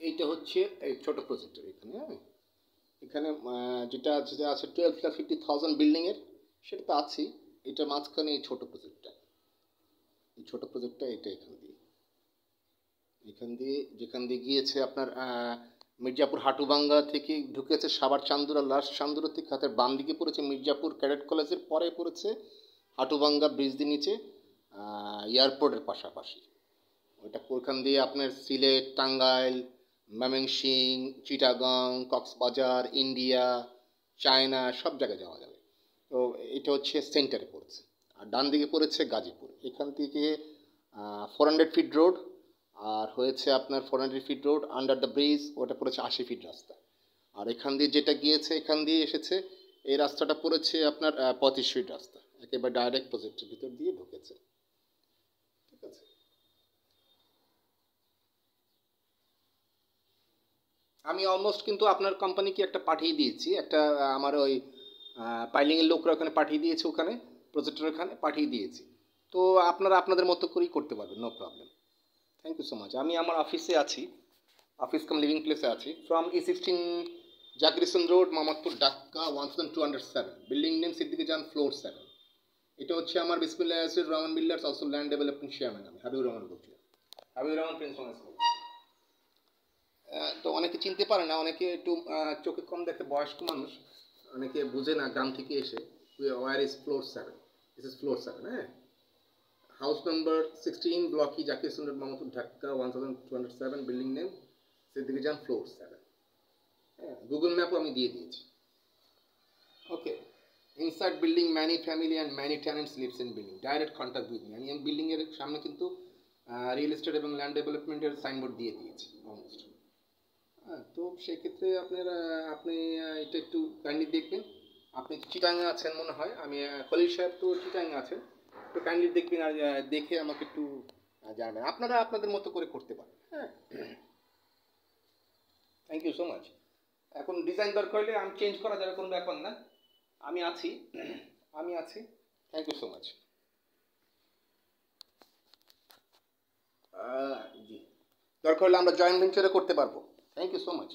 এইটা হচ্ছে এই ছোট প্রজেক্টর এখানে, হ্যাঁ। এখানে যেটা আছে 12,50,000 বিল্ডিংয়ের, সেটা তো আছেই। এটা মাঝখানে এই ছোট প্রজেক্টটা, এই ছোট প্রজেক্টটা এটা যেখান দিয়ে গিয়েছে আপনার মির্জাপুর হাটুভাঙ্গা থেকে ঢুকেছে সাভার চান্দুরা, লাস্ট চান্দুরা থেকে হাতের বাম দিকে পড়েছে মির্জাপুর ক্যাডেট কলেজের, পরে পড়েছে হাটুভাঙ্গা ব্রিজ দিয়ে নিচে এয়ারপোর্টের পাশাপাশি। ওইখান দিয়ে আপনার সিলেট, টাঙ্গাইল, ময়মনসিংহ, চিটাগাং, কক্সবাজার, ইন্ডিয়া, চায়না সব জায়গায় যাওয়া যাবে। তো এটা হচ্ছে সেন্টারে পড়েছে। আর ডান দিকে পড়েছে গাজীপুর। এখান থেকে 400 ফিট রোড, আর হয়েছে আপনার 400 fit road under the bridge, ওটা পড়েছে 80 ফিট রাস্তা। আর এখান দিয়ে যেটা গিয়েছে, এখান দিয়ে এসেছে, এই রাস্তাটা পড়েছে আপনার 35 ফিট রাস্তা, একেবারে ডাইরেক্ট প্রজেক্টের ভিতর দিয়ে ঢুকেছে। ঠিক আছে, আমি অলমোস্ট কিন্তু আপনার কোম্পানিকে একটা পাঠিয়ে দিয়েছি, একটা আমার ওই পাইলিংয়ের লোকরা ওখানে পাঠিয়ে দিয়েছে, ওখানে প্রজেক্টর ওখানে পাঠিয়ে দিয়েছি। তো আপনারা আপনাদের মতো করেই করতে পারবেন, no problem. Thank you so much. আমি আমার অফিসে আছি, অফিস কাম লিভিং প্লেসে আছি, from E16 Zakir Hossain road, Mohammadpur, Dhaka 1207, building name Siddiqui জান, ফ্লোর 7। এটা হচ্ছে আমার Bismillah Yasir Rahman builders, also land development chairman. আমি হাবিবুর রহমান বলছি, হাবিবুর রহমান প্রিন্সিপাল। তো অনেকে চিনতে পারে না, অনেকে একটু চোখে কম দেখে, বয়স্ক মানুষ, অনেকে বুঝে না গ্রাম থেকে এসে। Where is floor 7, this is floor 7, হ্যাঁ। House number 16, block E, Zakir Hossain road, Mohammadpur, Dhaka 1207, building name Siddiqui জান, ফ্লোর 7। হ্যাঁ, গুগল ম্যাপও আমি দিয়ে দিয়েছি। Okay, inside building many family and many tenants lives in building, direct contact with me. আমি বিল্ডিংয়ের সামনে কিন্তু রিয়েল এস্টেট এবং ল্যান্ড ডেভেলপমেন্টের সাইনবোর্ড দিয়ে দিয়েছি অলমোস্ট। হ্যাঁ, তো সেক্ষেত্রে আপনি এটা একটু কাইন্ডলি দেখবেন। আপনি চিটাঙে আছেন মনে হয়, আমি খলিল সাহেব তো চিটাঙে আছেন, একটু কাইন্ডলি দেখবেন, আর দেখে আমাকে একটু জানাবেন। আপনারা আপনাদের মতো করে করতে পারেন, হ্যাঁ। Thank you so much. এখন ডিজাইন দরকার হলে আমি চেঞ্জ করা যাবে, কোনো ব্যাপার না। আমি আছি, আমি আছি। Thank you so much. জি, দরকার হলে আমরা জয়েন্ট ভেঞ্চারে করতে পারবো। Thank you so much.